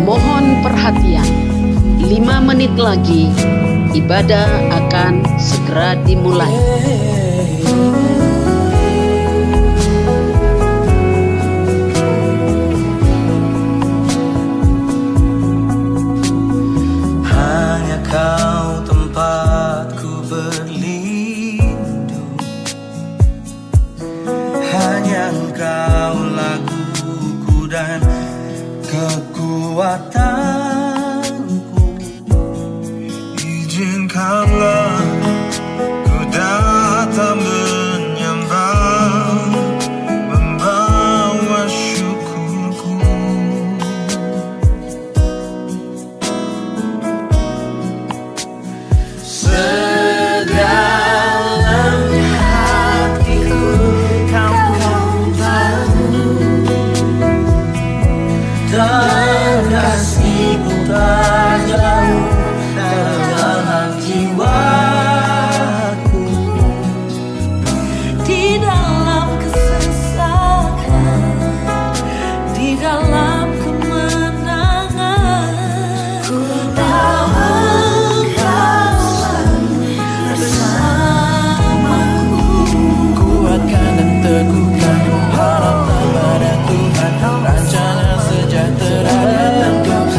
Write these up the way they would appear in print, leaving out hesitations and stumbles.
Mohon perhatian, 5 menit lagi ibadah akan segera dimulai. Hanya kau tempatku berlindung, hanya engkau laguku dan kekuatanku. Izinkanlah ku datang menyembah, membawa syukurku. Sedalam hatiku kau tahu, dan kasihmu tak jauh dalam jiwaku. Di dalam kesesakan, di dalam kemenangan, ku tahu Kau bersamaku. Kuatkan dan teguhkan harapan pada Tuhan, rancana sejahtera datang.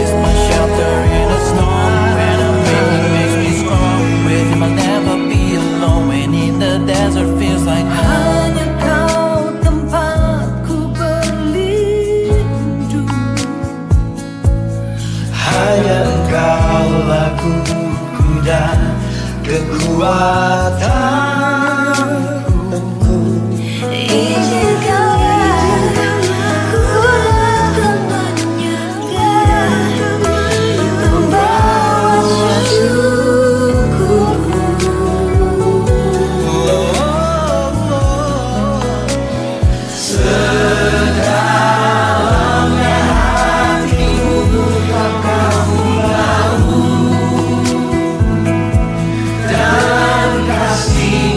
It's my shelter in the storm, when I'm weak He makes me strong. With Him I'll never be alone, when in the desert feels like home. Hanya Kau tempatku berlindung, Hanya Engkau laguku dan kekuatanku. izinkanlah ku datang menyembah, membawa syukurku. Sedalamnya hatimu kau tahu, dan kasih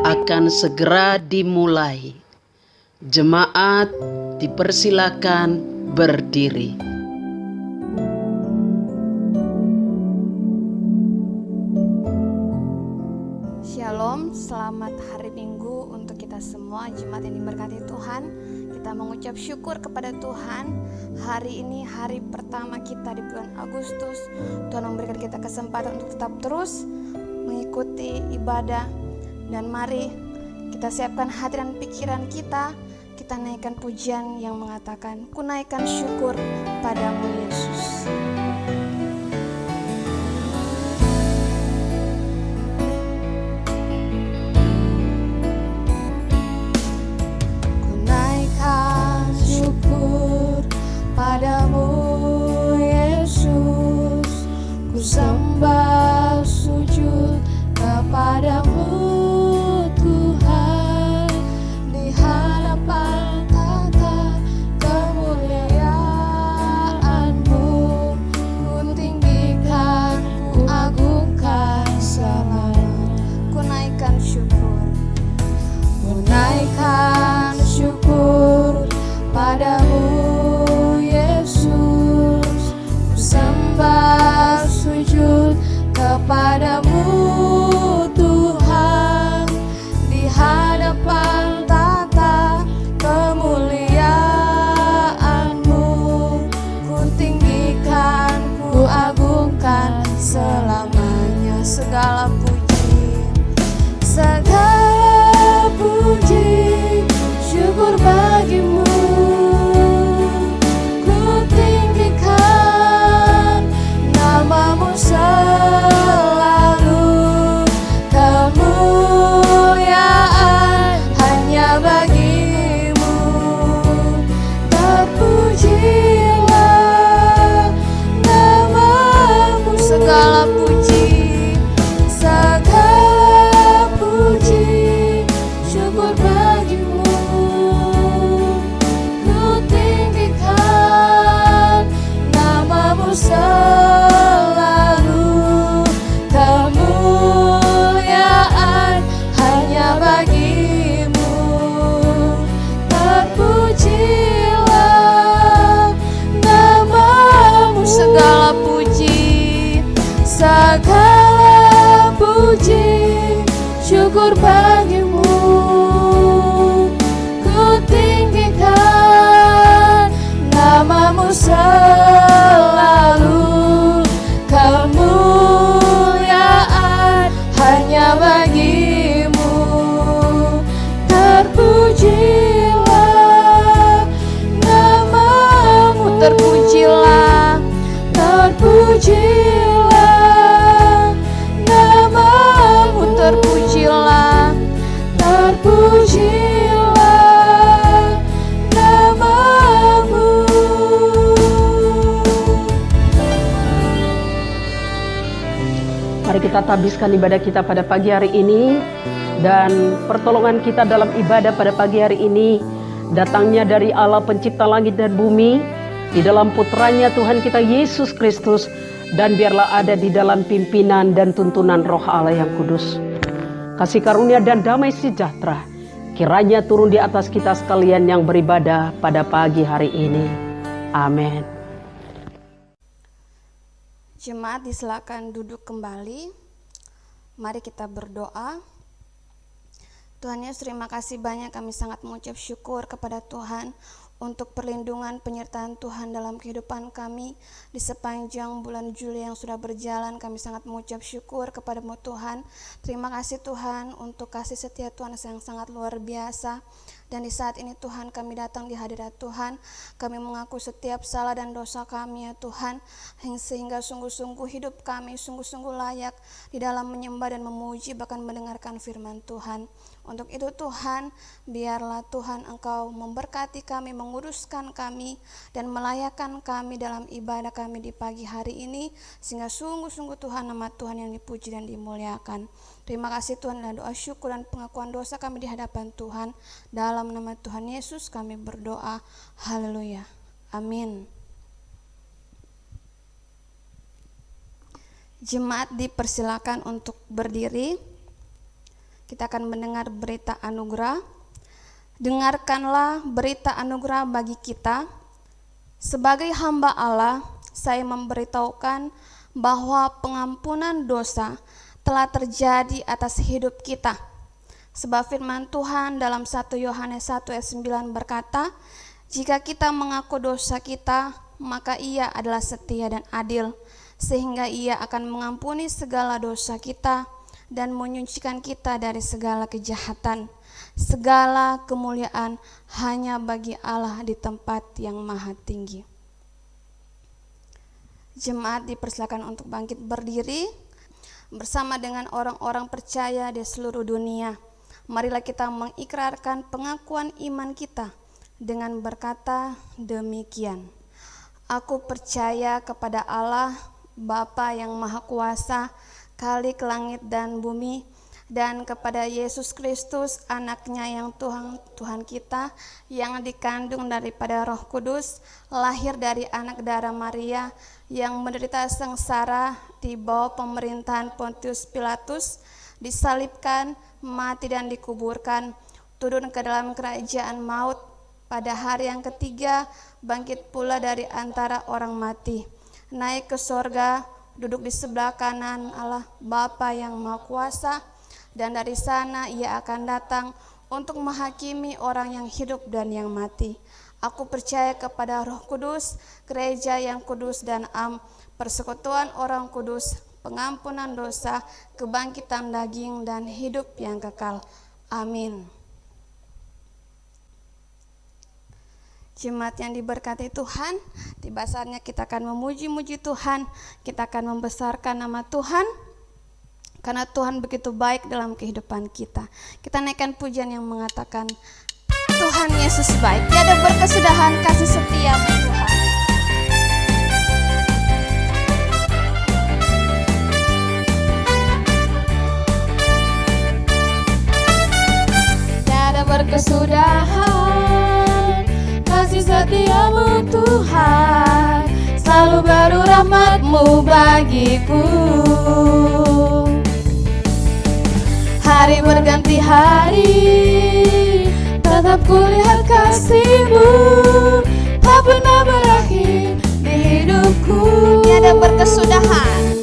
akan segera dimulai. Jemaat dipersilakan berdiri. Shalom, selamat hari Minggu untuk kita semua jemaat yang diberkati Tuhan. Kita mengucap syukur kepada Tuhan. Hari ini hari pertama kita di bulan Agustus. Tuhan memberikan kita kesempatan untuk tetap terus mengikuti ibadah. Dan mari kita siapkan hati dan pikiran kita. Kita naikkan pujian yang mengatakan, ku naikkan syukur padamu Yesus. Ku naikkan syukur padamu Yesus. Ku sembah sujud kepadamu Tuhan, di hadapan tata kemuliaan-Mu. Ku tinggikan, ku agungkan selamanya. Ku naikkan syukur. Ku naikkan syukur padamu Yesus. Ku sembah sujud kepadamu Tuhan, di hadapan tata kemuliaan-Mu. Ku tinggikan, ku agungkan selamanya. Segala puji, segala puji, syukur bagimu. Ku tinggikan namamu selalu. Kemuliaan hanya bagimu. Terpujilah namamu. Segala puji, segala puji, syukur bagimu. Ku tinggikan namamu selalu. Kemuliaan hanya bagimu. Terpujilah namamu. Segala puji, segala puji, syukur bagimu. Ku tinggikan namamu selalu. Kemuliaan hanya bagimu. Terpujilah namamu. Terpujilah, terpujilah namamu. Terpujilah, terpujilah namamu. Mari kita tabiskan ibadah kita pada pagi hari ini. Dan pertolongan kita dalam ibadah pada pagi hari ini datangnya dari Allah pencipta langit dan bumi, di dalam putranya Tuhan kita Yesus Kristus, dan biarlah ada di dalam pimpinan dan tuntunan Roh Allah yang kudus. Kasih karunia dan damai sejahtera kiranya turun di atas kita sekalian yang beribadah pada pagi hari ini. Amin. Jemaat disilakan duduk kembali. Mari kita berdoa. Tuhan Yesus, terima kasih banyak, kami sangat mengucap syukur kepada Tuhan untuk perlindungan penyertaan Tuhan dalam kehidupan kami di sepanjang bulan Juli yang sudah berjalan. Kami sangat mengucap syukur kepada-Mu Tuhan. Terima kasih Tuhan untuk kasih setia Tuhan yang sangat luar biasa. Dan di saat ini Tuhan, kami datang di hadirat Tuhan. Kami mengaku setiap salah dan dosa kami ya Tuhan, sehingga sungguh-sungguh hidup kami sungguh-sungguh layak di dalam menyembah dan memuji, bahkan mendengarkan firman Tuhan. Untuk itu Tuhan, biarlah Tuhan Engkau memberkati kami, menguruskan kami, dan melayakkan kami dalam ibadah kami di pagi hari ini, sehingga sungguh-sungguh Tuhan, nama Tuhan yang dipuji dan dimuliakan. Terima kasih Tuhan, dan doa syukur dan pengakuan dosa kami di hadapan Tuhan. Dalam nama Tuhan Yesus kami berdoa. Haleluya. Amin. Jemaat dipersilakan untuk berdiri. kita akan mendengar berita anugerah. Dengarkanlah berita anugerah bagi kita. Sebagai hamba Allah, saya memberitahukan bahwa pengampunan dosa telah terjadi atas hidup kita. Sebab firman Tuhan dalam 1 Yohanes 1 ayat 9 berkata, jika kita mengaku dosa kita, maka Ia adalah setia dan adil, sehingga Ia akan mengampuni segala dosa kita dan menyucikan kita dari segala kejahatan. Segala kemuliaan hanya bagi Allah di tempat yang maha tinggi. Jemaat dipersilakan untuk bangkit berdiri bersama dengan orang-orang percaya di seluruh dunia. Marilah kita mengikrarkan pengakuan iman kita dengan berkata demikian. Aku percaya kepada Allah, Bapa yang Maha Kuasa, Khalik langit dan bumi, dan kepada Yesus Kristus, anaknya yang Tuhan kita, yang dikandung daripada Roh Kudus, lahir dari anak darah Maria, yang menderita sengsara di bawah pemerintahan Pontius Pilatus, disalibkan, mati dan dikuburkan, turun ke dalam kerajaan maut, pada hari yang ketiga bangkit pula dari antara orang mati, naik ke sorga, duduk di sebelah kanan Allah Bapa yang Maha Kuasa, dan dari sana Ia akan datang untuk menghakimi orang yang hidup dan yang mati. Aku percaya kepada Roh Kudus, gereja yang kudus dan persekutuan orang kudus, pengampunan dosa, kebangkitan daging, dan hidup yang kekal. Amin. Jemaat yang diberkati Tuhan, tiba saatnya kita akan memuji-muji Tuhan, kita akan membesarkan nama Tuhan, karena Tuhan begitu baik dalam kehidupan kita. Kita naikkan pujian yang mengatakan, Tuhan Yesus baik, tiada berkesudahan kasih setiamu Tuhan. Tiada berkesudahan kasih setiamu Tuhan, selalu baru rahmat-Mu bagiku. Hari berganti hari, tetap kulihat kasih-Mu, tak pernah berakhir di hidupku. Tiada berkesudahan,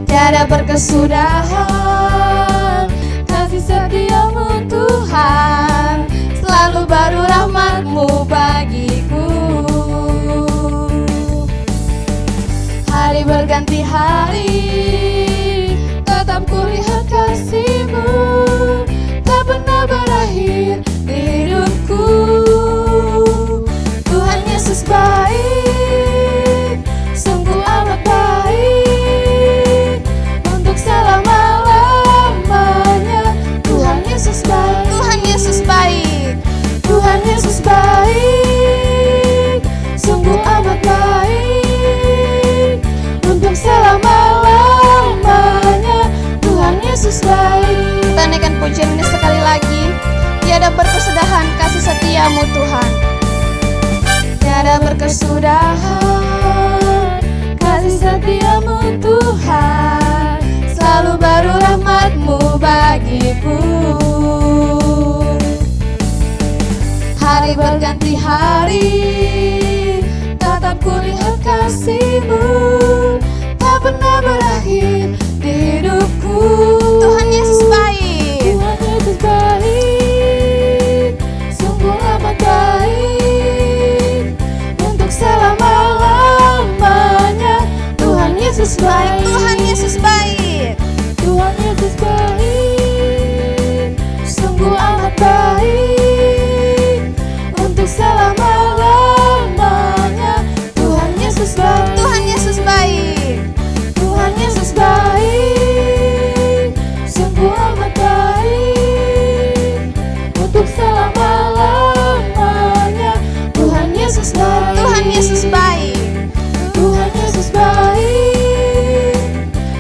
tiada berkesudahan kasih setiamu Tuhan, selalu baru rahmat-Mu bagiku. Hari berganti hari, tetap kulihat kasih-Mu, tak pernah berakhir di hidupku. Tuhan Yesus baik, sungguh amat baik, untuk selama-lamanya. Tuhan Yesus baik, Tuhan Yesus baik, Tuhan Yesus baik, sungguh amat baik, untuk selama-lamanya. Tuhan Yesus baik. Kita naikkan pujian ini sekali lagi. Tiada berkesudahan kasih setiamu Tuhan, tiada berkesudahan kasih setiamu Tuhan, selalu baru rahmat-Mu bagiku. Hari berganti hari, tetap kulihat kasih-Mu, tak pernah berakhir di hidupku. Tuhan Yesus baik, Tuhan Yesus baik, sungguh amat baik, untuk selama-lamanya. Tuhan Yesus baik, Tuhan Yesus baik, Tuhan Yesus baik, sungguh amat baik, untuk selama-lamanya. Tuhan Yesus baik, Tuhan Yesus baik, Tuhan Yesus baik, sungguh amat baik, untuk selama-lamanya. Tuhan Yesus baik, Tuhan Yesus baik, Tuhan Yesus baik,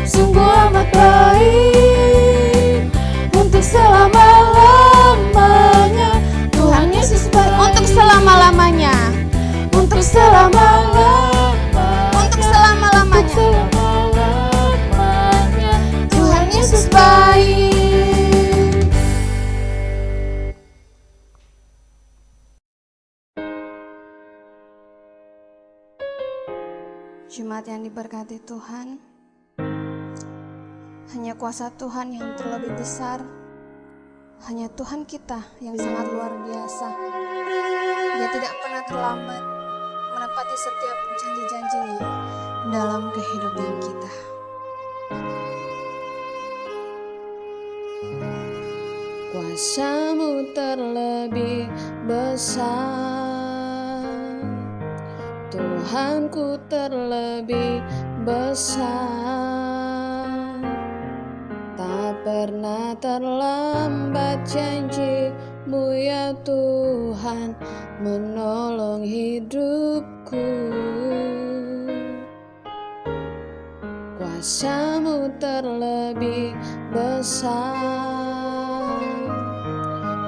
sungguh amat baik, untuk selama-lamanya. Tuhan Yesus baik, untuk selama-lamanya, untuk selama-lamanya, Jemaat yang diberkati Tuhan, hanya kuasa Tuhan yang terlebih besar, hanya Tuhan kita yang sangat luar biasa. Dia tidak pernah terlambat menepati setiap janji-janjinya dalam kehidupan kita. Kuasa-Mu terlebih besar, Tuhanku terlebih besar. Tak pernah terlambat janji-Mu ya Tuhan menolong hidupku. Kuasa-Mu terlebih besar,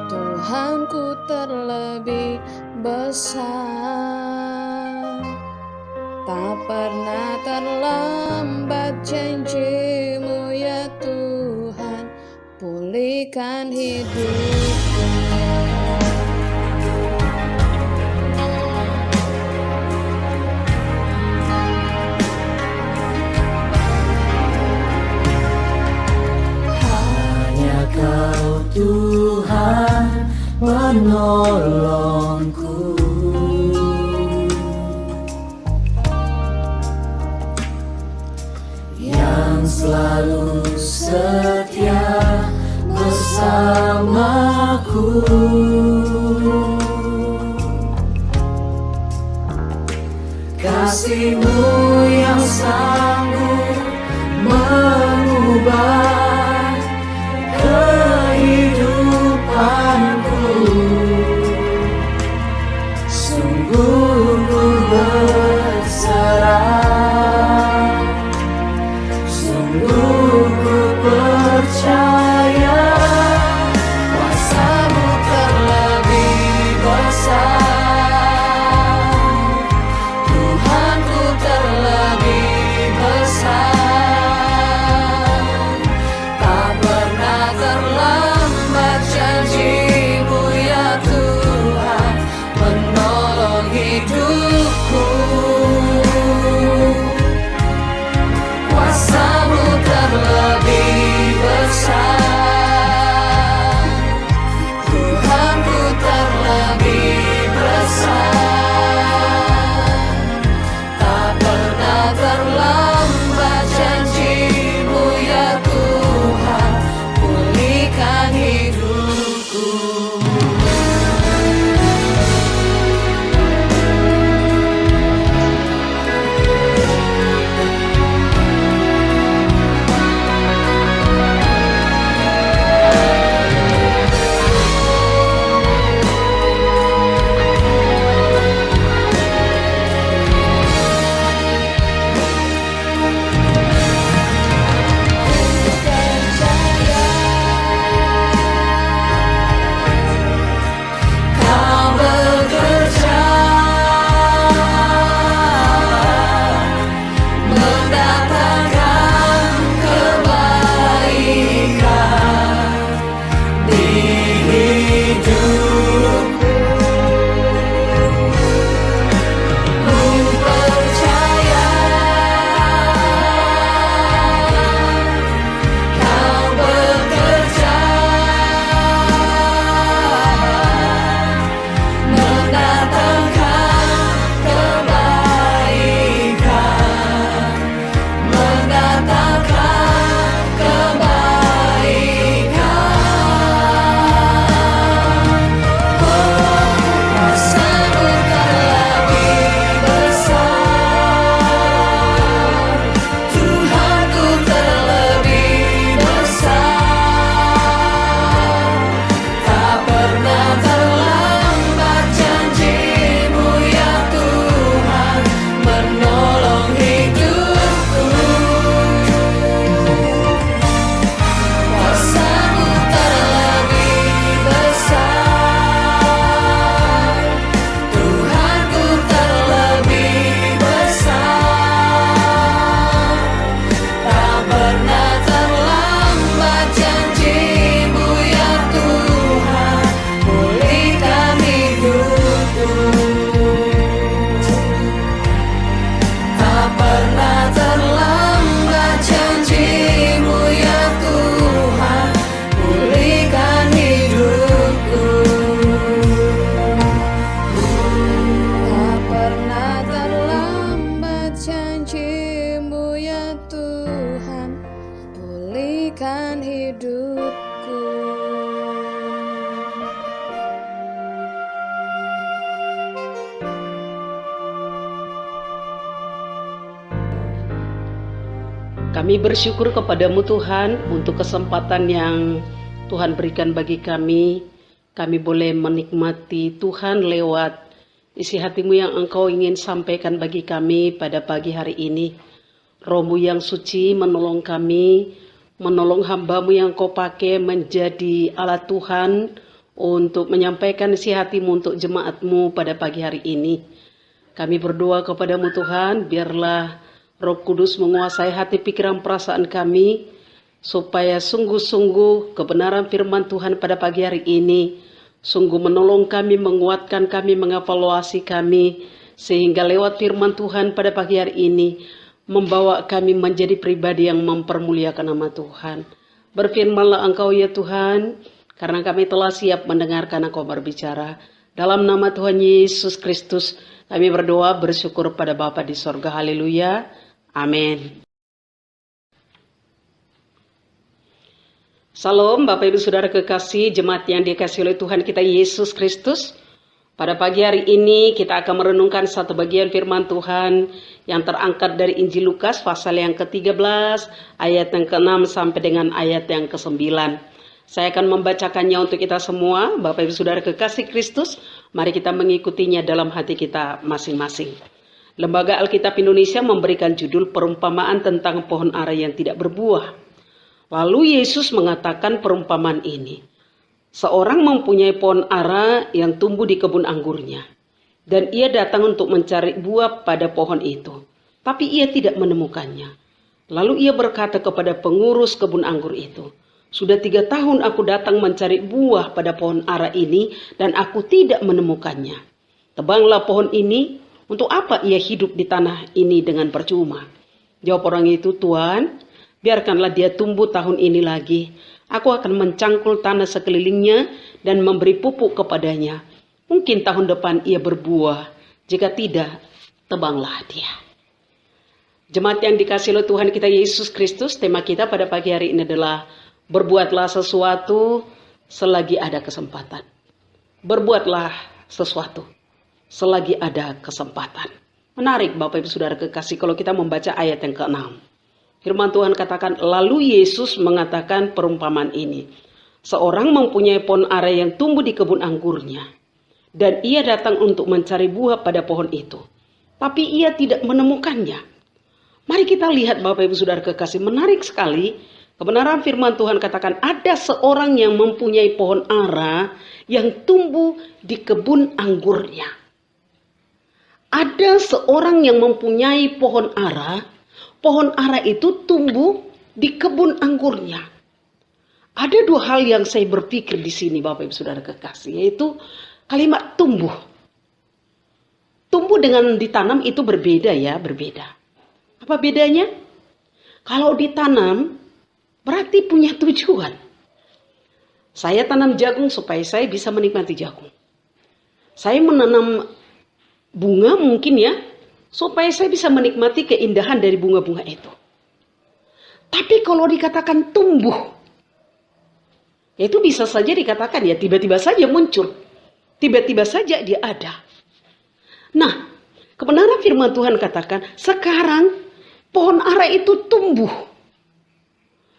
Tuhanku terlebih besar. Tak pernah terlambat janji-Mu ya Tuhan, pulihkan hidupku. Hanya Kau Tuhan menolongku. Yang selalu setia bersamaku. Kasih-Mu yang sanggup mengubah kehidupanku. Sungguh ku berserah, sungguh ku percaya. Kuasa-Mu terlebih besar, Tuhanku terlebih besar. Tuhan, pulihkan hidupku. Kami bersyukur kepadamu Tuhan untuk kesempatan yang Tuhan berikan bagi kami. Kami boleh menikmati Tuhan lewat isi hatimu yang Engkau ingin sampaikan bagi kami pada pagi hari ini. Roh-Mu yang suci menolong kami, menolong hamba-Mu yang Kau pakai menjadi alat Tuhan untuk menyampaikan isi hatimu untuk jemaat-Mu pada pagi hari ini. Kami berdoa kepadamu Tuhan, biarlah Roh Kudus menguasai hati, pikiran, perasaan kami, supaya sungguh-sungguh kebenaran firman Tuhan pada pagi hari ini sungguh menolong kami, menguatkan kami, mengevaluasi kami, sehingga lewat firman Tuhan pada pagi hari ini membawa kami menjadi pribadi yang mempermuliakan nama Tuhan. Berfirmanlah Engkau ya Tuhan, karena kami telah siap mendengarkan Engkau berbicara. Dalam nama Tuhan Yesus Kristus kami berdoa, bersyukur pada Bapa di sorga. Haleluya. Amin. Salam Bapak Ibu Saudara kekasih, jemaat yang dikasihi oleh Tuhan kita Yesus Kristus. Pada pagi hari ini kita akan merenungkan satu bagian firman Tuhan yang terangkat dari Injil Lukas pasal yang ke-13 ayat yang ke-6 sampai dengan ayat yang ke-9. Saya akan membacakannya untuk kita semua. Bapak Ibu Saudara kekasih Kristus, mari kita mengikutinya dalam hati kita masing-masing. Lembaga Alkitab Indonesia memberikan judul perumpamaan tentang pohon ara yang tidak berbuah. Lalu Yesus mengatakan perumpamaan ini. Seorang mempunyai pohon ara yang tumbuh di kebun anggurnya. Dan ia datang untuk mencari buah pada pohon itu. Tapi ia tidak menemukannya. Lalu ia berkata kepada pengurus kebun anggur itu, "Sudah 3 tahun aku datang mencari buah pada pohon ara ini dan aku tidak menemukannya. Tebanglah pohon ini. Untuk apa ia hidup di tanah ini dengan percuma?" Jawab orang itu, "Tuan, biarkanlah dia tumbuh tahun ini lagi. Aku akan mencangkul tanah sekelilingnya dan memberi pupuk kepadanya. Mungkin tahun depan ia berbuah. Jika tidak, tebanglah dia." Jemaat yang dikasihi oleh Tuhan kita Yesus Kristus, tema kita pada pagi hari ini adalah berbuatlah sesuatu selagi ada kesempatan. Berbuatlah sesuatu selagi ada kesempatan. Menarik Bapak Ibu Saudara kekasih kalau kita membaca ayat yang ke-6. Firman Tuhan katakan, lalu Yesus mengatakan perumpamaan ini. Seorang mempunyai pohon ara yang tumbuh di kebun anggurnya. Dan ia datang untuk mencari buah pada pohon itu. Tapi ia tidak menemukannya. Mari kita lihat Bapak Ibu Saudara kekasih, menarik sekali. Kebenaran firman Tuhan katakan ada seorang yang mempunyai pohon ara yang tumbuh di kebun anggurnya. Ada seorang yang mempunyai pohon ara itu tumbuh di kebun anggurnya. Ada 2 hal yang saya berpikir di sini Bapak Ibu Saudara kekasih, yaitu kalimat tumbuh. Tumbuh dengan ditanam itu berbeda ya, berbeda. Apa bedanya? Kalau ditanam berarti punya tujuan. Saya tanam jagung supaya saya bisa menikmati jagung. Saya menanam bunga mungkin ya, supaya saya bisa menikmati keindahan dari bunga-bunga itu. Tapi kalau dikatakan tumbuh, itu bisa saja dikatakan ya tiba-tiba saja muncul. Tiba-tiba saja dia ada. Nah, kebenaran firman Tuhan katakan, sekarang pohon ara itu tumbuh.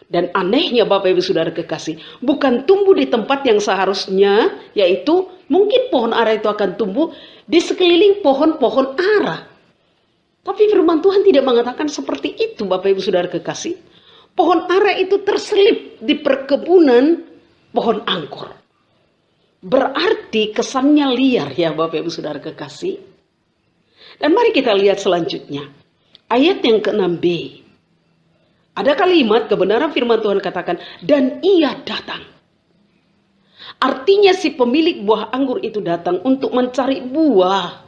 Dan anehnya Bapak Ibu Saudara kekasih, bukan tumbuh di tempat yang seharusnya, yaitu mungkin pohon ara itu akan tumbuh di sekeliling pohon-pohon ara. Tapi firman Tuhan tidak mengatakan seperti itu Bapak Ibu Saudara kekasih. Pohon ara itu terselip di perkebunan pohon anggur. Berarti kesannya liar ya Bapak Ibu Saudara kekasih. Dan mari kita lihat selanjutnya. Ayat yang ke-6b. Ada kalimat kebenaran firman Tuhan katakan, dan ia datang. Artinya si pemilik buah anggur itu datang untuk mencari buah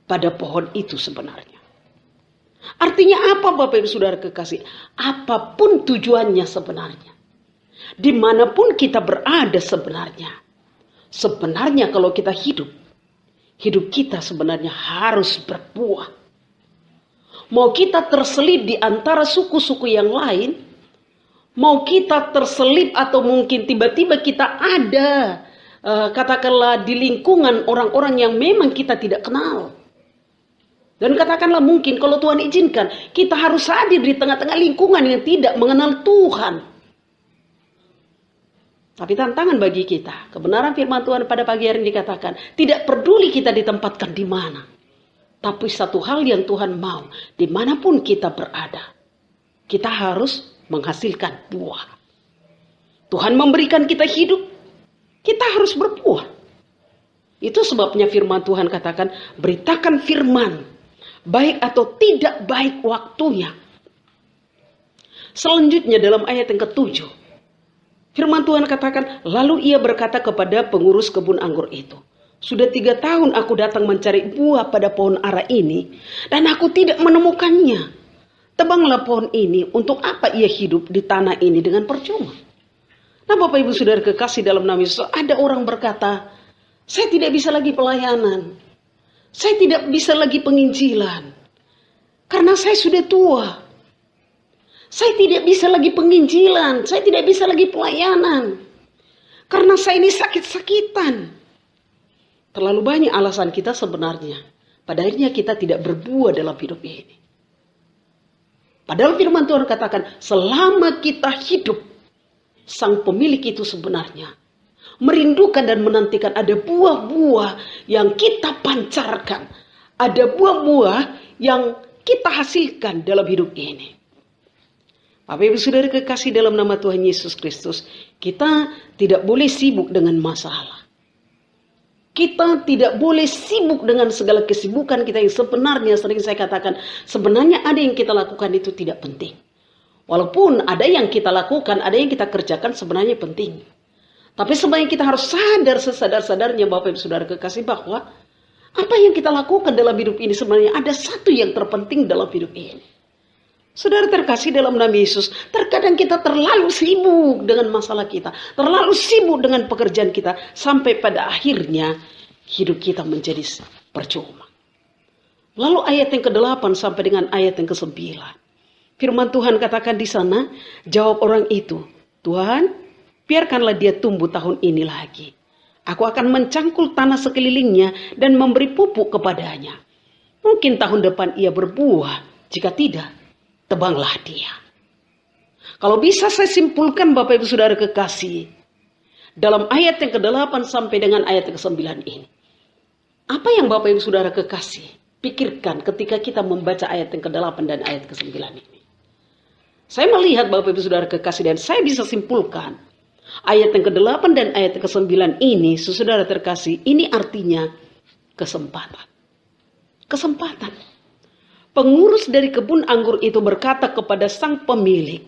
pada pohon itu sebenarnya. Artinya apa Bapak Ibu Saudara kekasih? Apapun tujuannya sebenarnya. Dimanapun kita berada sebenarnya. Sebenarnya kalau kita hidup kita sebenarnya harus berbuah. Mau kita terselip di antara suku-suku yang lain, mau kita terselip atau mungkin tiba-tiba kita ada, katakanlah di lingkungan orang-orang yang memang kita tidak kenal. Dan katakanlah mungkin kalau Tuhan izinkan, kita harus hadir di tengah-tengah lingkungan yang tidak mengenal Tuhan. Tapi tantangan bagi kita, kebenaran firman Tuhan pada pagi hari ini dikatakan, tidak peduli kita ditempatkan di mana. Tapi satu hal yang Tuhan mau, dimanapun kita berada, kita harus menghasilkan buah. Tuhan memberikan kita hidup, kita harus berbuah. Itu sebabnya firman Tuhan katakan, beritakan firman, baik atau tidak baik waktunya. Selanjutnya dalam ayat yang ke-7, firman Tuhan katakan, lalu ia berkata kepada pengurus kebun anggur itu, sudah 3 tahun aku datang mencari buah pada pohon ara ini, dan aku tidak menemukannya. Tebanglah pohon ini, untuk apa ia hidup di tanah ini dengan percuma? Nah Bapak Ibu Saudara kekasih dalam nama Yesus, ada orang berkata, saya tidak bisa lagi pelayanan, saya tidak bisa lagi penginjilan, karena saya sudah tua. Saya tidak bisa lagi penginjilan, saya tidak bisa lagi pelayanan, karena saya ini sakit-sakitan. Terlalu banyak alasan kita sebenarnya. Pada akhirnya kita tidak berbuah dalam hidup ini. Padahal firman Tuhan katakan, selama kita hidup, sang pemilik itu sebenarnya merindukan dan menantikan ada buah-buah yang kita pancarkan. Ada buah-buah yang kita hasilkan dalam hidup ini. Bapak Ibu Saudara kekasih dalam nama Tuhan Yesus Kristus, kita tidak boleh sibuk dengan masalah. Kita tidak boleh sibuk dengan segala kesibukan kita yang sebenarnya sering saya katakan, sebenarnya ada yang kita lakukan itu tidak penting. Walaupun ada yang kita lakukan, ada yang kita kerjakan sebenarnya penting. Tapi sebenarnya kita harus sadar sesadar-sadarnya Bapak Ibu Saudara kekasih bahwa apa yang kita lakukan dalam hidup ini sebenarnya ada satu yang terpenting dalam hidup ini. Saudara terkasih dalam nama Yesus, terkadang kita terlalu sibuk dengan masalah kita, terlalu sibuk dengan pekerjaan kita, sampai pada akhirnya hidup kita menjadi percuma. Lalu ayat yang ke-8 sampai dengan ayat yang ke-9. Firman Tuhan katakan di sana, jawab orang itu, Tuhan, biarkanlah dia tumbuh tahun ini lagi. Aku akan mencangkul tanah sekelilingnya dan memberi pupuk kepadanya. Mungkin tahun depan ia berbuah, jika tidak, tebanglah dia. Kalau bisa saya simpulkan Bapak Ibu Saudara kekasih, dalam ayat yang ke-8 sampai dengan ayat yang ke-9 ini, apa yang Bapak Ibu Saudara kekasih pikirkan ketika kita membaca ayat yang ke-8 dan ayat ke-9 ini? Saya melihat Bapak Ibu Saudara kekasih dan saya bisa simpulkan ayat yang ke-8 dan ayat yang ke-9 ini, saudara terkasih, ini artinya kesempatan. Kesempatan. Pengurus dari kebun anggur itu berkata kepada sang pemilik,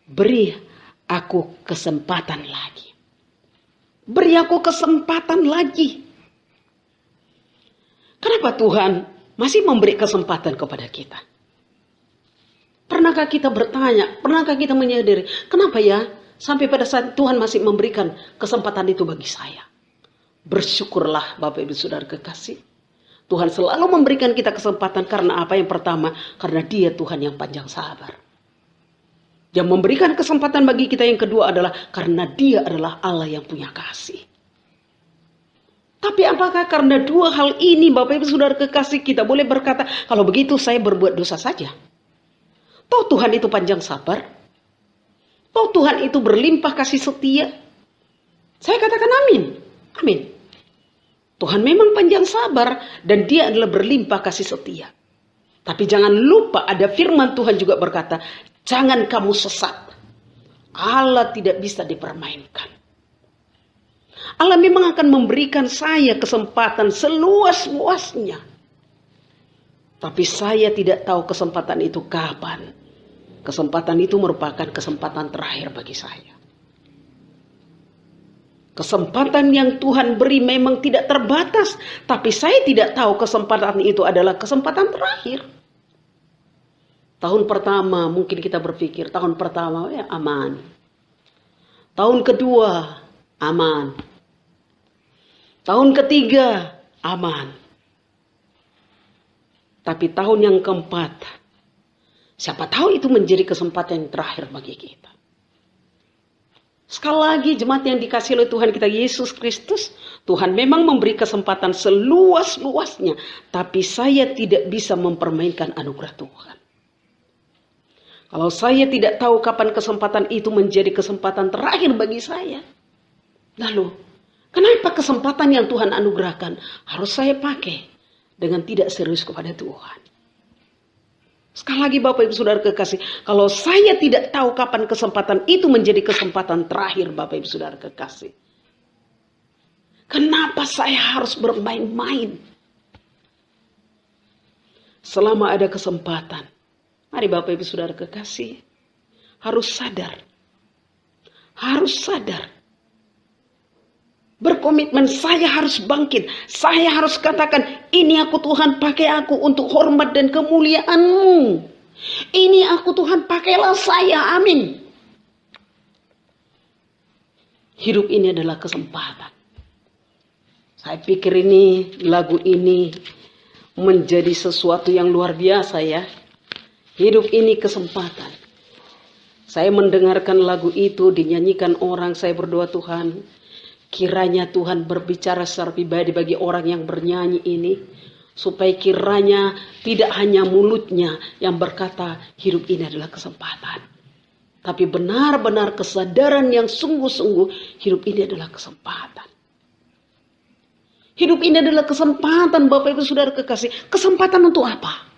beri aku kesempatan lagi. Beri aku kesempatan lagi. Kenapa Tuhan masih memberi kesempatan kepada kita? Pernahkah kita bertanya, pernahkah kita menyadari, kenapa ya sampai pada saat Tuhan masih memberikan kesempatan itu bagi saya? Bersyukurlah Bapak Ibu Saudara kekasih. Tuhan selalu memberikan kita kesempatan karena apa? Yang pertama, karena Dia Tuhan yang panjang sabar. Yang memberikan kesempatan bagi kita yang kedua adalah karena Dia adalah Allah yang punya kasih. Tapi apakah karena dua hal ini Bapak Ibu Saudara kekasih kita boleh berkata, kalau begitu saya berbuat dosa saja? Toh Tuhan itu panjang sabar. Toh Tuhan itu berlimpah kasih setia. Saya katakan amin. Amin. Tuhan memang panjang sabar dan Dia adalah berlimpah kasih setia. Tapi jangan lupa ada firman Tuhan juga berkata, jangan kamu sesat. Allah tidak bisa dipermainkan. Allah memang akan memberikan saya kesempatan seluas-luasnya. Tapi saya tidak tahu kesempatan itu kapan. Kesempatan itu merupakan kesempatan terakhir bagi saya. Kesempatan yang Tuhan beri memang tidak terbatas. Tapi saya tidak tahu kesempatan itu adalah kesempatan terakhir. Tahun pertama mungkin kita berpikir, tahun pertama ya aman. Tahun kedua aman. Tahun ketiga aman. Tapi tahun yang keempat, siapa tahu itu menjadi kesempatan yang terakhir bagi kita. Sekali lagi jemaat yang dikasihi oleh Tuhan kita Yesus Kristus, Tuhan memang memberi kesempatan seluas-luasnya. Tapi saya tidak bisa mempermainkan anugerah Tuhan. Kalau saya tidak tahu kapan kesempatan itu menjadi kesempatan terakhir bagi saya. Lalu, kenapa kesempatan yang Tuhan anugerahkan harus saya pakai dengan tidak serius kepada Tuhan? Sekali lagi Bapak Ibu Saudara kekasih, kalau saya tidak tahu kapan kesempatan itu menjadi kesempatan terakhir Bapak Ibu Saudara kekasih, kenapa saya harus bermain-main? Selama ada kesempatan, mari Bapak Ibu Saudara kekasih, harus sadar. Harus sadar. Berkomitmen, saya harus bangkit. Saya harus katakan, ini aku Tuhan, pakai aku untuk hormat dan kemuliaan-Mu. Ini aku Tuhan, pakailah saya, amin. Hidup ini adalah kesempatan. Saya pikir lagu ini menjadi sesuatu yang luar biasa ya. Hidup ini kesempatan. Saya mendengarkan lagu itu dinyanyikan orang, saya berdoa Tuhan, kiranya Tuhan berbicara secara pribadi bagi orang yang bernyanyi ini. Supaya kiranya tidak hanya mulutnya yang berkata hidup ini adalah kesempatan. Tapi benar-benar kesadaran yang sungguh-sungguh hidup ini adalah kesempatan. Hidup ini adalah kesempatan Bapak Ibu Saudara kekasih. Kesempatan untuk apa?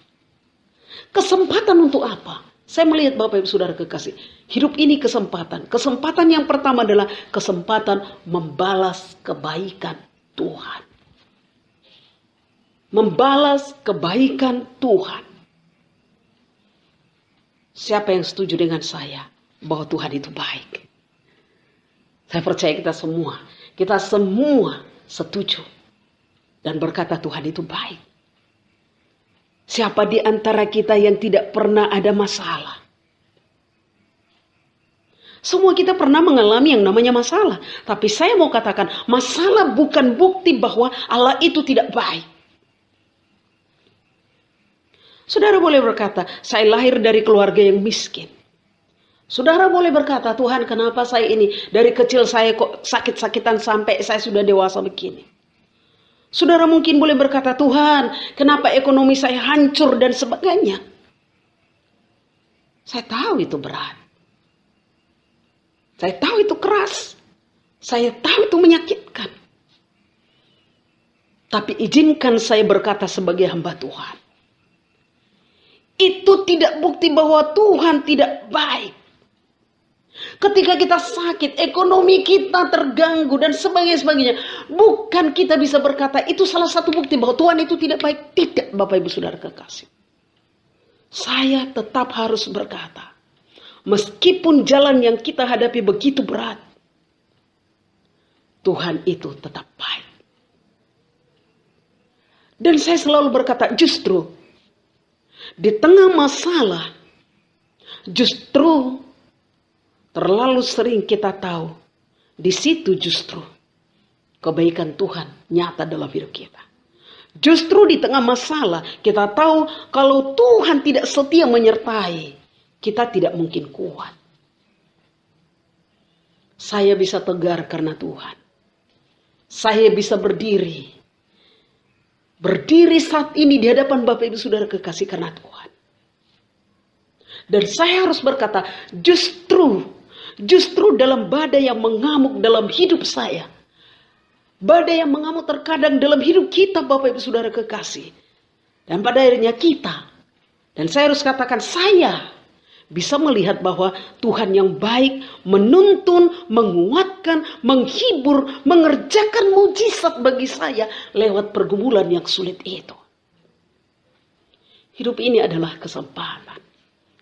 Kesempatan untuk apa? Saya melihat Bapak Ibu Saudara kekasih, hidup ini kesempatan. Kesempatan yang pertama adalah kesempatan membalas kebaikan Tuhan. Membalas kebaikan Tuhan. Siapa yang setuju dengan saya bahwa Tuhan itu baik? Saya percaya kita semua setuju dan berkata Tuhan itu baik. Siapa di antara kita yang tidak pernah ada masalah? Semua kita pernah mengalami yang namanya masalah. Tapi saya mau katakan, masalah bukan bukti bahwa Allah itu tidak baik. Saudara boleh berkata, saya lahir dari keluarga yang miskin. Saudara boleh berkata, Tuhan kenapa saya ini dari kecil saya kok sakit-sakitan sampai saya sudah dewasa begini. Saudara mungkin boleh berkata, Tuhan, kenapa ekonomi saya hancur dan sebagainya. Saya tahu itu berat. Saya tahu itu keras. Saya tahu itu menyakitkan. Tapi izinkan saya berkata sebagai hamba Tuhan. Itu tidak bukti bahwa Tuhan tidak baik. Ketika kita sakit, ekonomi kita terganggu dan sebagainya. Bukan kita bisa berkata itu salah satu bukti bahwa Tuhan itu tidak baik. Tidak Bapak Ibu Saudara kekasih. Saya tetap harus berkata. Meskipun jalan yang kita hadapi begitu berat. Tuhan itu tetap baik. Dan saya selalu berkata justru. Di tengah masalah. Justru. Terlalu sering kita tahu, di situ justru kebaikan Tuhan nyata dalam hidup kita. Justru di tengah masalah kita tahu kalau Tuhan tidak setia menyertai, kita tidak mungkin kuat. Saya bisa tegar karena Tuhan. Saya bisa berdiri. Berdiri saat ini di hadapan Bapak Ibu Saudara kekasih karena Tuhan. Dan saya harus berkata, Justru dalam badai yang mengamuk dalam hidup saya. Badai yang mengamuk terkadang dalam hidup kita Bapak Ibu Saudara kekasih. Dan pada akhirnya kita. Dan saya harus katakan saya bisa melihat bahwa Tuhan yang baik menuntun, menguatkan, menghibur, mengerjakan mujizat bagi saya lewat pergumulan yang sulit itu. Hidup ini adalah kesempatan.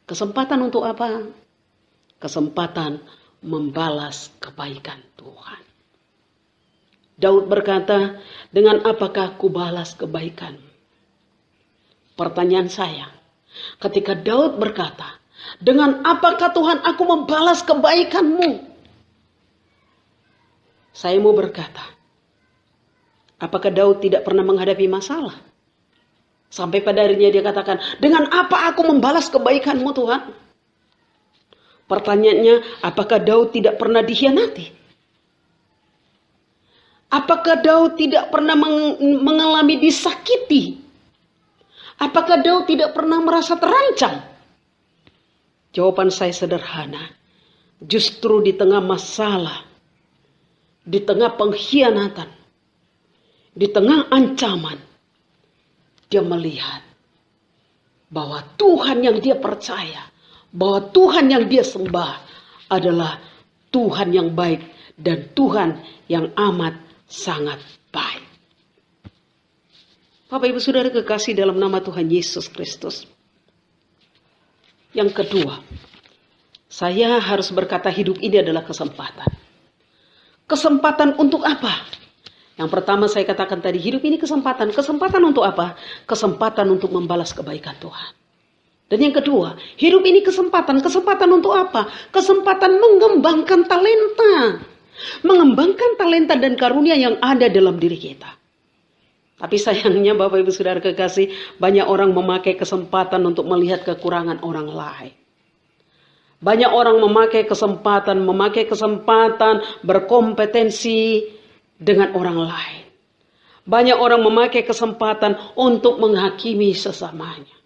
Kesempatan untuk apa? Kesempatan membalas kebaikan Tuhan. Daud berkata, dengan apakah aku balas kebaikan? Pertanyaan saya, ketika Daud berkata, dengan apakah Tuhan aku membalas kebaikan-Mu? Saya mau berkata, apakah Daud tidak pernah menghadapi masalah? Sampai pada akhirnya dia katakan, dengan apa aku membalas kebaikan-Mu Tuhan? Pertanyaannya, apakah Daud tidak pernah dikhianati? Apakah Daud tidak pernah mengalami disakiti? Apakah Daud tidak pernah merasa terancam? Jawaban saya sederhana. Justru di tengah masalah, di tengah pengkhianatan, di tengah ancaman, dia melihat bahwa Tuhan yang dia percaya, bahwa Tuhan yang dia sembah adalah Tuhan yang baik dan Tuhan yang amat sangat baik. Bapak Ibu Saudara kekasih dalam nama Tuhan Yesus Kristus. Yang kedua, saya harus berkata hidup ini adalah kesempatan. Kesempatan untuk apa? Yang pertama saya katakan tadi, hidup ini kesempatan. Kesempatan untuk apa? Kesempatan untuk membalas kebaikan Tuhan. Dan yang kedua, hidup ini kesempatan. Kesempatan untuk apa? Kesempatan mengembangkan talenta. Mengembangkan talenta dan karunia yang ada dalam diri kita. Tapi sayangnya Bapak Ibu Saudara kekasih, banyak orang memakai kesempatan untuk melihat kekurangan orang lain. Banyak orang memakai kesempatan berkompetensi dengan orang lain. Banyak orang memakai kesempatan untuk menghakimi sesamanya.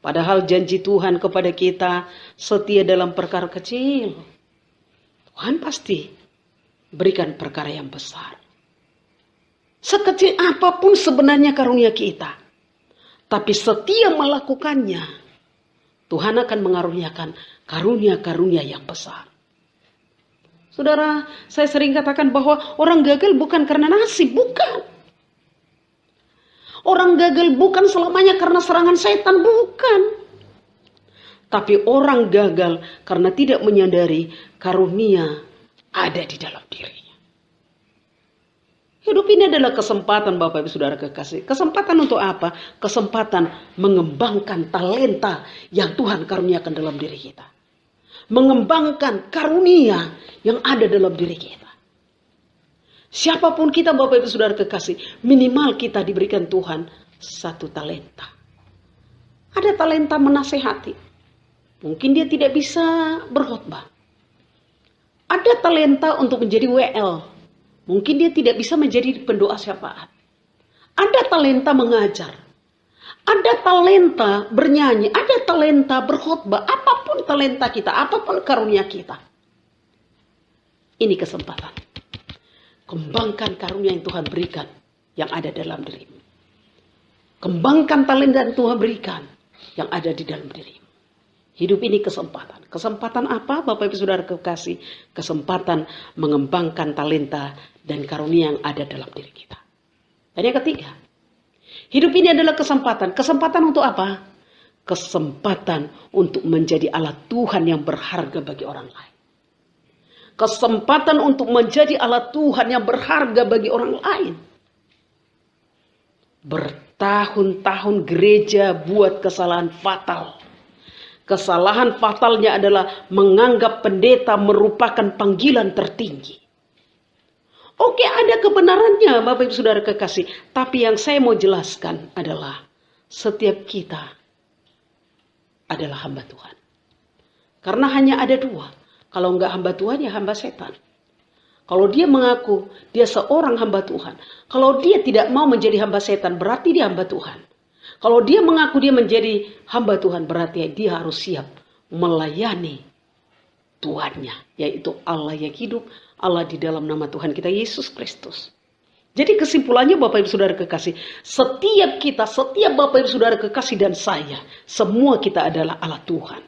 Padahal janji Tuhan kepada kita setia dalam perkara kecil. Tuhan pasti berikan perkara yang besar. Sekecil apapun sebenarnya karunia kita. Tapi setia melakukannya, Tuhan akan mengaruniakan karunia-karunia yang besar. Saudara, saya sering katakan bahwa orang gagal bukan karena nasib, bukan. Orang gagal bukan selamanya karena serangan setan, bukan. Tapi orang gagal karena tidak menyadari karunia ada di dalam dirinya. Hidup ini adalah kesempatan Bapak Ibu Saudara kekasih. Kesempatan untuk apa? Kesempatan mengembangkan talenta yang Tuhan karuniakan dalam diri kita. Mengembangkan karunia yang ada dalam diri kita. Siapapun kita Bapak Ibu Saudara kekasih, minimal kita diberikan Tuhan satu talenta. Ada talenta menasehati. Mungkin dia tidak bisa berkhotbah. Ada talenta untuk menjadi WL. Mungkin dia tidak bisa menjadi pendoa syafaat. Ada talenta mengajar. Ada talenta bernyanyi. Ada talenta berkhotbah. Apapun talenta kita. Apapun karunia kita. Ini kesempatan. Kembangkan karunia yang Tuhan berikan. Yang ada dalam dirimu. Kembangkan talenta yang Tuhan berikan. Yang ada di dalam dirimu. Hidup ini kesempatan. Kesempatan apa Bapak Ibu Saudara kekasih? Kesempatan mengembangkan talenta dan karunia yang ada dalam diri kita. Dan yang ketiga, hidup ini adalah kesempatan. Kesempatan untuk apa? Kesempatan untuk menjadi alat Tuhan yang berharga bagi orang lain. Kesempatan untuk menjadi alat Tuhan yang berharga bagi orang lain. Bertahun-tahun gereja buat kesalahan fatal. Kesalahan fatalnya adalah menganggap pendeta merupakan panggilan tertinggi. Oke, ada kebenarannya Bapak Ibu Saudara kekasih. Tapi yang saya mau jelaskan adalah setiap kita adalah hamba Tuhan. Karena hanya ada dua. Kalau enggak hamba Tuhan ya hamba setan. Kalau dia mengaku dia seorang hamba Tuhan. Kalau dia tidak mau menjadi hamba setan berarti dia hamba Tuhan. Kalau dia mengaku dia menjadi hamba Tuhan berarti dia harus siap melayani Tuhannya. Yaitu Allah yang hidup, Allah di dalam nama Tuhan kita Yesus Kristus. Jadi kesimpulannya Bapak Ibu Saudara kekasih. Setiap Bapak Ibu Saudara kekasih dan saya. Semua kita adalah alat Tuhan.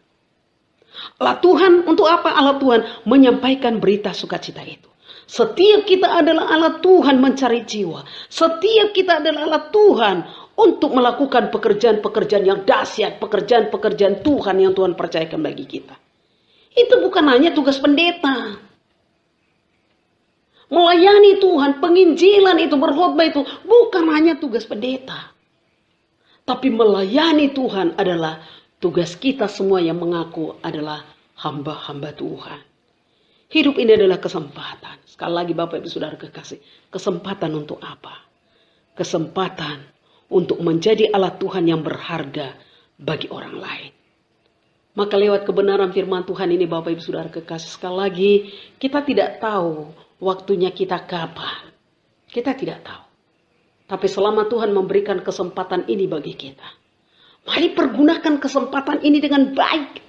Alat Tuhan untuk apa? Alat Tuhan menyampaikan berita sukacita itu. Setiap kita adalah alat Tuhan mencari jiwa. Setiap kita adalah alat Tuhan untuk melakukan pekerjaan-pekerjaan yang dahsyat, pekerjaan-pekerjaan Tuhan yang Tuhan percayakan bagi kita. Itu bukan hanya tugas pendeta. Melayani Tuhan, penginjilan itu, berkhotbah itu bukan hanya tugas pendeta. Tapi melayani Tuhan adalah tugas kita semua yang mengaku adalah hamba-hamba Tuhan. Hidup ini adalah kesempatan. Sekali lagi Bapak Ibu Saudara kekasih. Kesempatan untuk apa? Kesempatan untuk menjadi alat Tuhan yang berharga bagi orang lain. Maka lewat kebenaran firman Tuhan ini Bapak Ibu Saudara kekasih, sekali lagi kita tidak tahu waktunya kita kapan. Kita tidak tahu. Tapi selama Tuhan memberikan kesempatan ini bagi kita, mari pergunakan kesempatan ini dengan baik.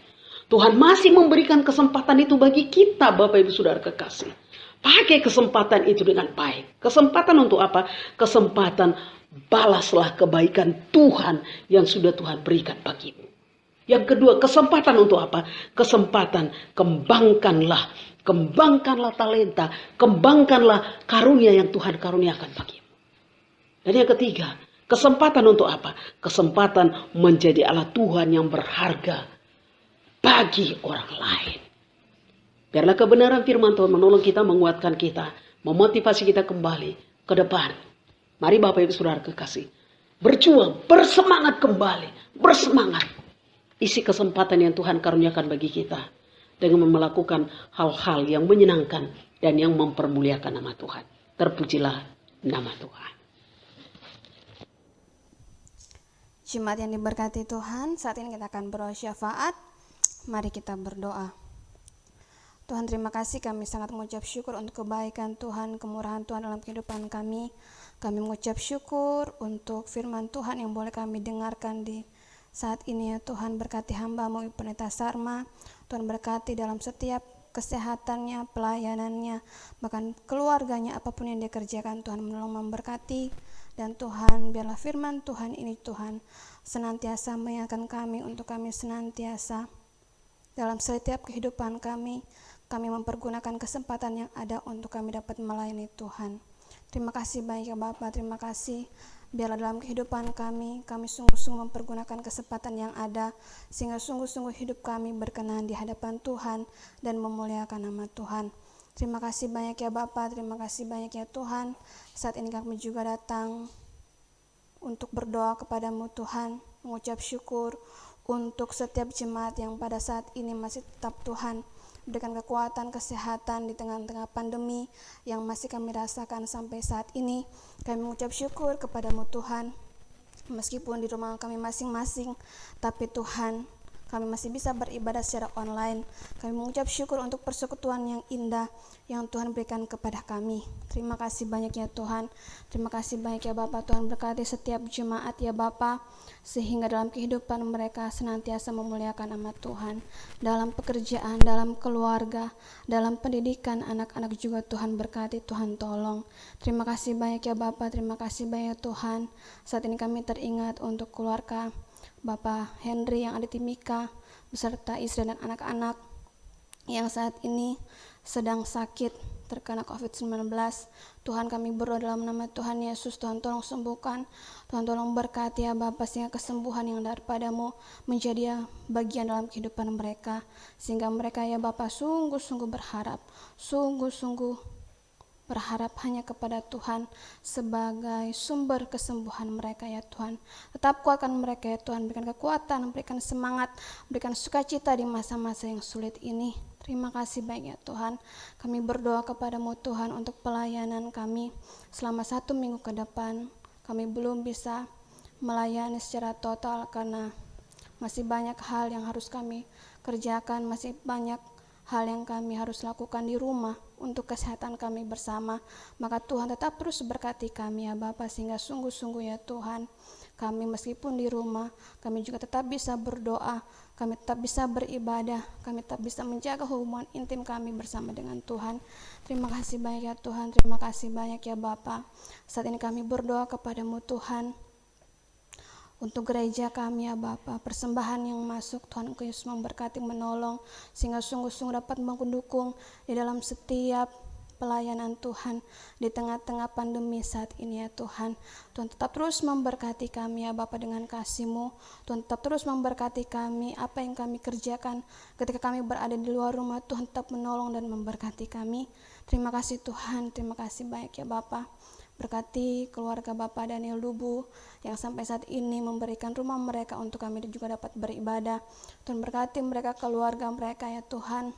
Tuhan masih memberikan kesempatan itu bagi kita Bapak Ibu Saudara kekasih. Pakai kesempatan itu dengan baik. Kesempatan untuk apa? Kesempatan balaslah kebaikan Tuhan yang sudah Tuhan berikan bagimu. Yang kedua, kesempatan untuk apa? Kesempatan kembangkanlah talenta, kembangkanlah karunia yang Tuhan karuniakan bagimu. Dan yang ketiga, kesempatan untuk apa? Kesempatan menjadi alat Tuhan yang berharga bagi orang lain. Biarlah kebenaran firman Tuhan menolong kita, menguatkan kita, memotivasi kita kembali ke depan. Mari Bapak Ibu Saudara kekasih, berjuang, bersemangat kembali, bersemangat. Isi kesempatan yang Tuhan karuniakan bagi kita dengan melakukan hal-hal yang menyenangkan dan yang mempermuliakan nama Tuhan. Terpujilah nama Tuhan. Jemaat yang diberkati Tuhan, saat ini kita akan berdoa syafaat. Mari kita berdoa. Tuhan, terima kasih, kami sangat mengucap syukur untuk kebaikan Tuhan, kemurahan Tuhan dalam kehidupan kami. Kami mengucap syukur untuk firman Tuhan yang boleh kami dengarkan di saat ini ya Tuhan. Berkati hamba-Mu Pendeta Sarma, Tuhan berkati dalam setiap kesehatannya, pelayanannya, bahkan keluarganya, apapun yang dia kerjakan Tuhan menolong memberkati. Dan Tuhan, biarlah firman Tuhan ini Tuhan senantiasa mengingatkan kami untuk kami senantiasa dalam setiap kehidupan kami mempergunakan kesempatan yang ada untuk kami dapat melayani Tuhan. Terima kasih banyak ya Bapa, terima kasih. Biarlah dalam kehidupan kami sungguh-sungguh mempergunakan kesempatan yang ada, sehingga sungguh-sungguh hidup kami berkenan di hadapan Tuhan dan memuliakan nama Tuhan. Terima kasih banyak ya Bapa, terima kasih banyak ya Tuhan. Saat ini kami juga datang untuk berdoa kepadamu Tuhan, mengucap syukur untuk setiap jemaat yang pada saat ini masih tetap Tuhan berikan kekuatan, kesehatan di tengah-tengah pandemi yang masih kami rasakan sampai saat ini. Kami mengucap syukur kepadamu Tuhan, meskipun di rumah kami masing-masing, tapi Tuhan, kami masih bisa beribadah secara online. Kami mengucap syukur untuk persekutuan yang indah yang Tuhan berikan kepada kami. Terima kasih banyak ya Tuhan. Terima kasih banyak ya Bapa. Tuhan berkati setiap jemaat ya Bapa, sehingga dalam kehidupan mereka senantiasa memuliakan nama Tuhan. Dalam pekerjaan, dalam keluarga, dalam pendidikan anak-anak juga Tuhan berkati, Tuhan tolong. Terima kasih banyak ya Bapa. Terima kasih banyak Tuhan. Saat ini kami teringat untuk keluarga Bapak Henry yang ada di Timika beserta istri dan anak-anak yang saat ini sedang sakit terkena COVID-19. Tuhan, kami berdoa dalam nama Tuhan Yesus, Tuhan tolong sembuhkan, Tuhan tolong berkati ya Bapa, sehingga kesembuhan yang daripada-Mu menjadi bagian dalam kehidupan mereka, sehingga mereka ya Bapa sungguh-sungguh berharap hanya kepada Tuhan sebagai sumber kesembuhan mereka ya Tuhan. Tetap kuatkan mereka ya Tuhan, berikan kekuatan, berikan semangat, berikan sukacita di masa-masa yang sulit ini. Terima kasih banyak ya Tuhan. Kami berdoa kepadamu Tuhan untuk pelayanan kami selama 1 minggu ke depan. Kami belum bisa melayani secara total karena masih banyak hal yang harus kami kerjakan, masih banyak hal yang kami harus lakukan di rumah untuk kesehatan kami bersama. Maka Tuhan tetap terus berkati kami ya Bapa, sehingga sungguh-sungguh ya Tuhan, kami meskipun di rumah, kami juga tetap bisa berdoa, kami tetap bisa beribadah, kami tetap bisa menjaga hubungan intim kami bersama dengan Tuhan. Terima kasih banyak ya Tuhan, terima kasih banyak ya Bapa. Saat ini kami berdoa kepadamu Tuhan, untuk gereja kami ya Bapa, persembahan yang masuk Tuhan Engkau Yesus memberkati, menolong, sehingga sungguh-sungguh dapat mendukung di dalam setiap pelayanan Tuhan di tengah-tengah pandemi saat ini ya Tuhan. Tuhan tetap terus memberkati kami ya Bapa dengan kasih-Mu. Tuhan tetap terus memberkati kami, apa yang kami kerjakan ketika kami berada di luar rumah, Tuhan tetap menolong dan memberkati kami. Terima kasih Tuhan, terima kasih banyak ya Bapa. Berkati keluarga Bapak Daniel Lubu yang sampai saat ini memberikan rumah mereka untuk kami juga dapat beribadah. Tuhan berkati mereka, keluarga mereka ya Tuhan.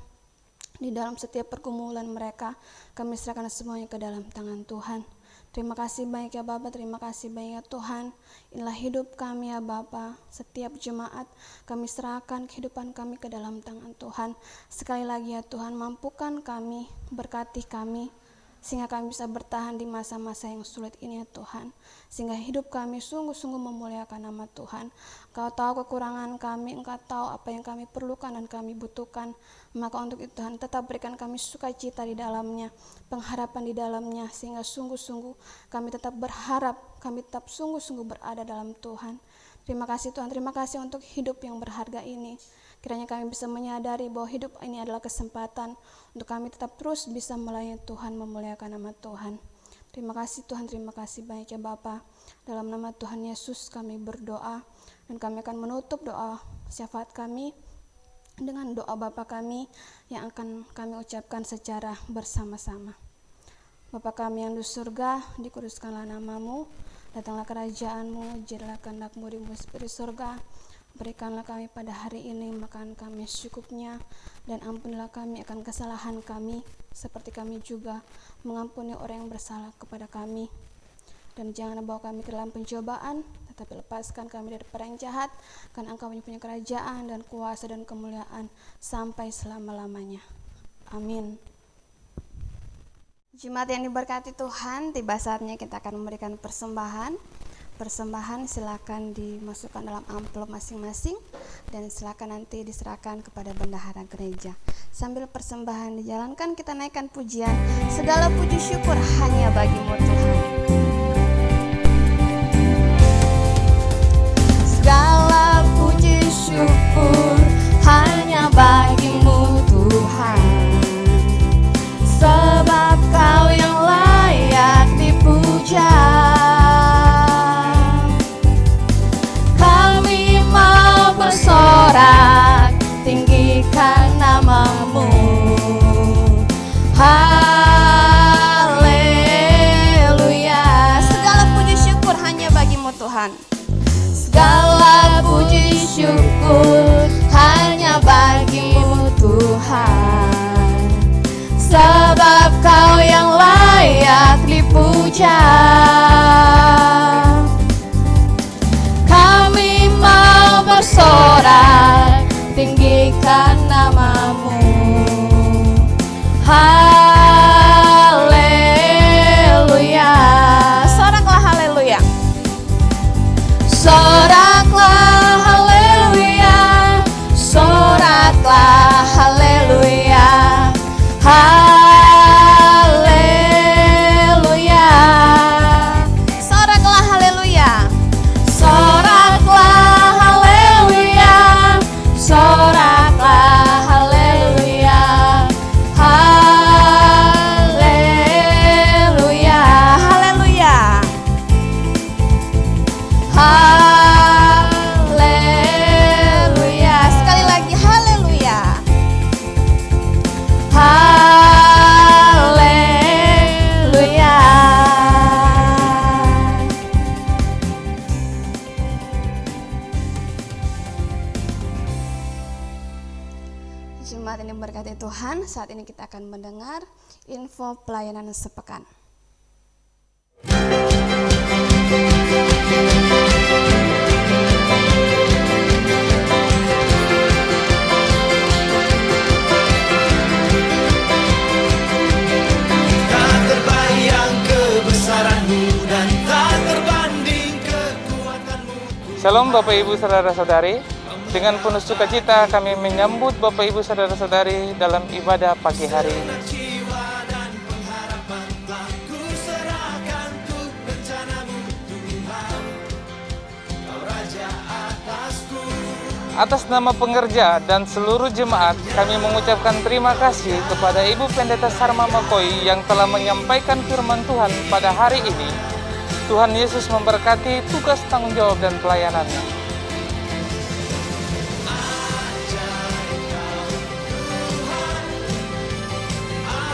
Di dalam setiap pergumulan mereka, kami serahkan semuanya ke dalam tangan Tuhan. Terima kasih banyak ya Bapa, terima kasih banyak ya Tuhan. Inilah hidup kami ya Bapa. Setiap jemaat kami serahkan kehidupan kami ke dalam tangan Tuhan. Sekali lagi ya Tuhan, mampukan kami, berkati kami, sehingga kami bisa bertahan di masa-masa yang sulit ini ya Tuhan. Sehingga hidup kami sungguh-sungguh memuliakan nama Tuhan. Engkau tahu kekurangan kami, Engkau tahu apa yang kami perlukan dan kami butuhkan. Maka untuk itu Tuhan, tetap berikan kami sukacita di dalamnya, pengharapan di dalamnya, sehingga sungguh-sungguh kami tetap berharap, kami tetap sungguh-sungguh berada dalam Tuhan. Terima kasih Tuhan, terima kasih untuk hidup yang berharga ini. Kiranya kami bisa menyadari bahwa hidup ini adalah kesempatan untuk kami tetap terus bisa melayani Tuhan, memuliakan nama Tuhan. Terima kasih Tuhan, terima kasih banyak ya Bapa. Dalam nama Tuhan Yesus kami berdoa, dan kami akan menutup doa syafaat kami dengan doa Bapa kami yang akan kami ucapkan secara bersama-sama. Bapa kami yang di surga, dikuduskanlah namamu, datanglah kerajaanmu, jadilah kehendak-mu di bumi seperti surga. Berikanlah kami pada hari ini makan kami secukupnya, dan ampunilah kami akan kesalahan kami, seperti kami juga mengampuni orang yang bersalah kepada kami. Dan jangan bawa kami ke dalam pencobaan, tetapi lepaskan kami dari perang jahat, karena Engkau punya kerajaan dan kuasa dan kemuliaan sampai selama-lamanya. Amin. Jemaat yang diberkati Tuhan, tiba saatnya kita akan memberikan persembahan. Persembahan silakan dimasukkan dalam amplop masing-masing, dan silakan nanti diserahkan kepada bendahara gereja. Sambil persembahan dijalankan, kita naikkan pujian. Segala puji syukur hanya bagi-Mu Tuhan. Segala puji syukur hanya bagi-Mu Tuhan, sebab Kau yang layak dipuja. Bersorak, tinggikan namamu. Haleluya. Segala puji syukur hanya bagi-Mu Tuhan. Segala puji syukur hanya bagi-Mu Tuhan, sebab Kau yang layak dipuja. Bersorak, tinggikan namamu. Haleluya. Soraklah haleluya. Soraklah haleluya. Soraklah haleluya. Haleluya. Soraklah haleluya. Soraklah soraklah haleluya. Haleluya. Haleluya. Haleluya. Sekali lagi haleluya. Haleluya. Jemaat yang diberkati Tuhan, saat ini kita akan mendengar info pelayanan sepekan. Tak terbayang kebesaran-Mu dan tak terbanding kekuatan-Mu. Shalom Bapak Ibu Saudara-saudari. Dengan penuh sukacita kami menyambut Bapak Ibu Saudara-saudari dalam ibadah pagi hari ini. Atas nama pengerja dan seluruh jemaat, kami mengucapkan terima kasih kepada Ibu Pendeta Sarma Makoi yang telah menyampaikan firman Tuhan pada hari ini. Tuhan Yesus memberkati tugas tanggung jawab dan pelayanannya.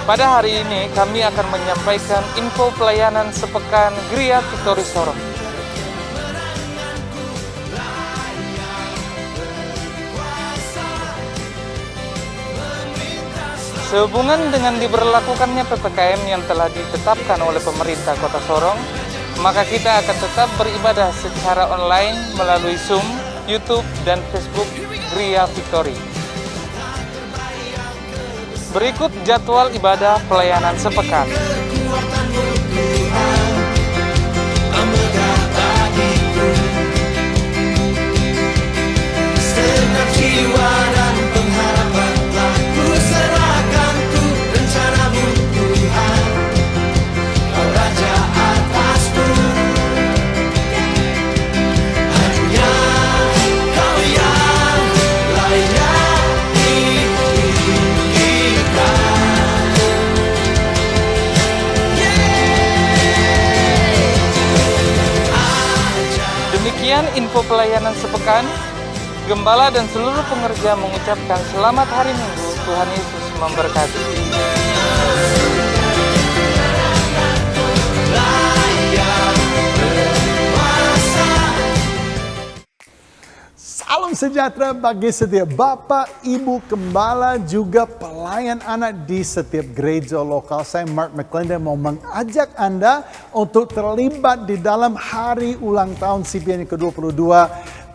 Pada hari ini kami akan menyampaikan info pelayanan sepekan Gereja Victory Sorong. Sehubungan dengan diberlakukannya PPKM yang telah ditetapkan oleh pemerintah Kota Sorong, maka kita akan tetap beribadah secara online melalui Zoom, YouTube, dan Facebook Gria Victory. Berikut jadwal ibadah pelayanan sepekan. Segenap jiwa dan pengharapan telah kuserahkan untuk rencanamu Tuhan. Kau Raja atasku, hanya Kau yang layak ditinggikan. Demikian info pelayanan sepekan. Gembala dan seluruh pengerja mengucapkan selamat hari Minggu. Tuhan Yesus memberkati. Salam sejahtera bagi setiap Bapak, Ibu, Gembala, juga pelayan anak di setiap gereja lokal. Saya Mark McClendon mau mengajak Anda untuk terlibat di dalam hari ulang tahun CPN yang ke-22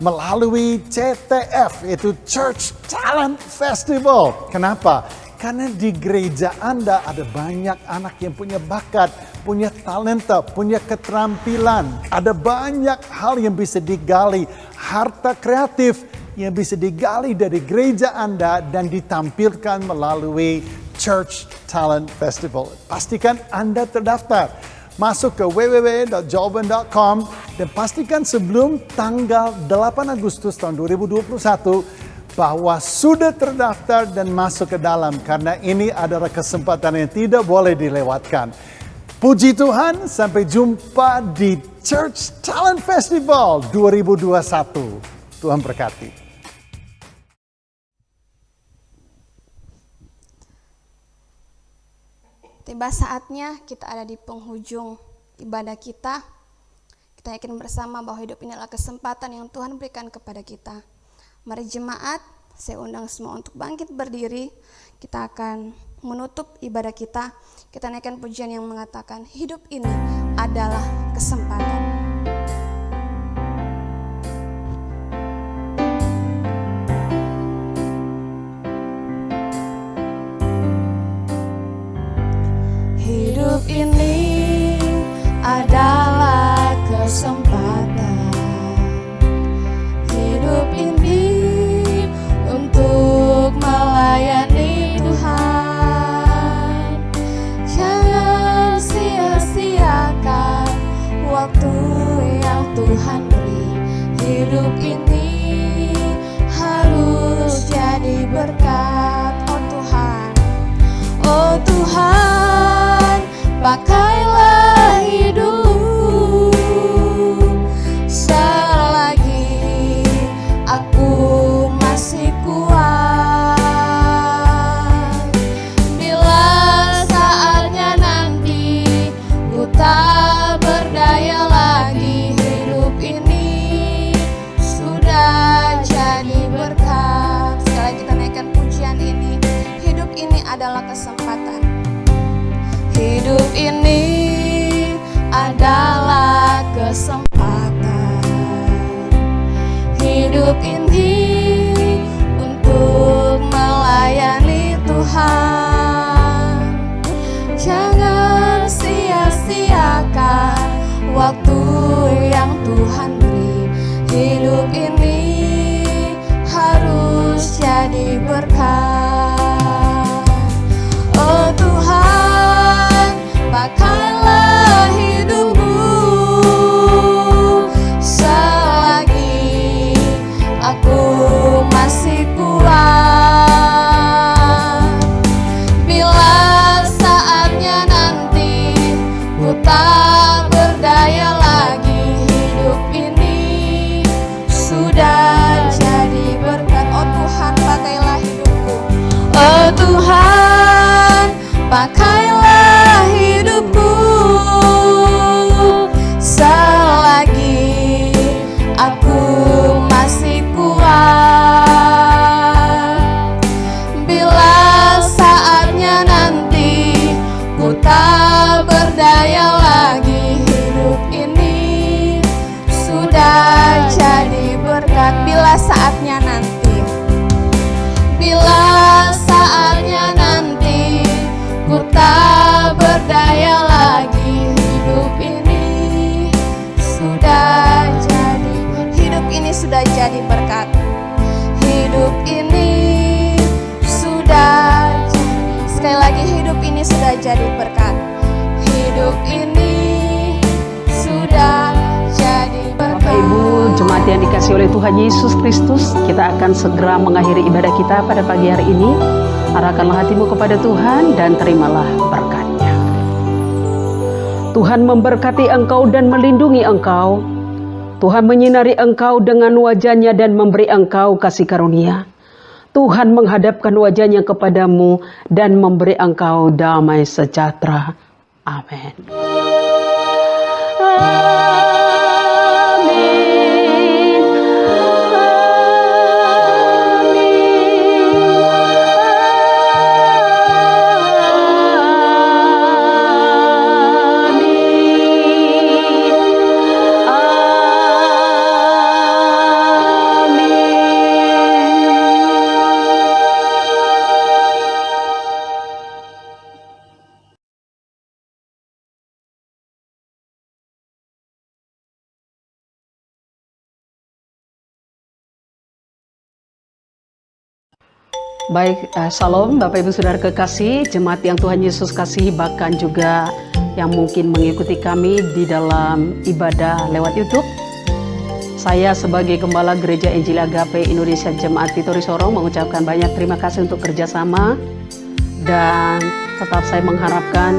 melalui CTF, yaitu Church Talent Festival. Kenapa? Karena di gereja Anda ada banyak anak yang punya bakat, punya talenta, punya keterampilan. Ada banyak hal yang bisa digali, harta kreatif yang bisa digali dari gereja Anda dan ditampilkan melalui Church Talent Festival. Pastikan Anda terdaftar. Masuk ke www.jawaban.com dan pastikan sebelum tanggal 8 Agustus tahun 2021 bahwa sudah terdaftar dan masuk ke dalam, karena ini adalah kesempatan yang tidak boleh dilewatkan. Puji Tuhan, sampai jumpa di Church Talent Festival 2021. Tuhan berkati. Tiba saatnya kita ada di penghujung ibadah kita. Kita yakin bersama bahwa hidup ini adalah kesempatan yang Tuhan berikan kepada kita. Mari jemaat, saya undang semua untuk bangkit berdiri. Kita akan menutup ibadah kita. Kita naikkan pujian yang mengatakan hidup ini adalah kesempatan. Hidup ini adalah kesempatan. Hidup ini untuk melayani Tuhan. Jangan sia-siakan waktu yang Tuhan beri. Hidup ini harus jadi berkat. Oh Tuhan, oh Tuhan, pakailah hidupku selagi aku masih kuat. Bila saatnya nanti ku tak berdaya lagi, hidup ini sudah jadi berkat. Sekali kita naikkan pujian ini. Hidup ini adalah kesempatan. Hidup ini adalah kesempatan. Hidup ini untuk melayani Tuhan. Jangan sia-siakan waktu yang Tuhan beri. Hidup ini harus jadi berkat. Oh Tuhan, pakailah hidupku selagi aku masih kuat. Bila saatnya nanti ku tak berdaya lagi, hidup ini sudah jadi berkat. Oh Tuhan, pakailah hidupku. Oh Tuhan, pakailah hidupku selagi aku masih kuat. Bila saatnya jadi berkat. Hidup ini sudah jadi berkat. Bapak Ibu, jemaat yang dikasih oleh Tuhan Yesus Kristus, kita akan segera mengakhiri ibadah kita pada pagi hari ini. Arahkanlah hatimu kepada Tuhan dan terimalah berkat-Nya. Tuhan memberkati engkau dan melindungi engkau. Tuhan menyinari engkau dengan wajah-Nya dan memberi engkau kasih karunia. Tuhan menghadapkan wajah-Nya kepadamu dan memberi engkau damai sejahtera. Amin. Baik, Shalom Bapak Ibu Saudara kekasih, jemaat yang Tuhan Yesus kasih, bahkan juga yang mungkin mengikuti kami di dalam ibadah lewat YouTube. Saya sebagai Gembala Gereja Injil Agape Indonesia Jemaat Vitori Sorong mengucapkan banyak terima kasih untuk kerjasama, dan tetap saya mengharapkan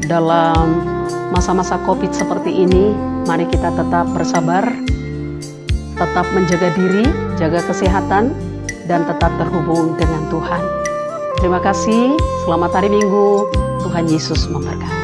dalam masa-masa COVID seperti ini, mari kita tetap bersabar, tetap menjaga diri, jaga kesehatan, dan tetap terhubung dengan Tuhan. Terima kasih, selamat hari Minggu, Tuhan Yesus memberkati.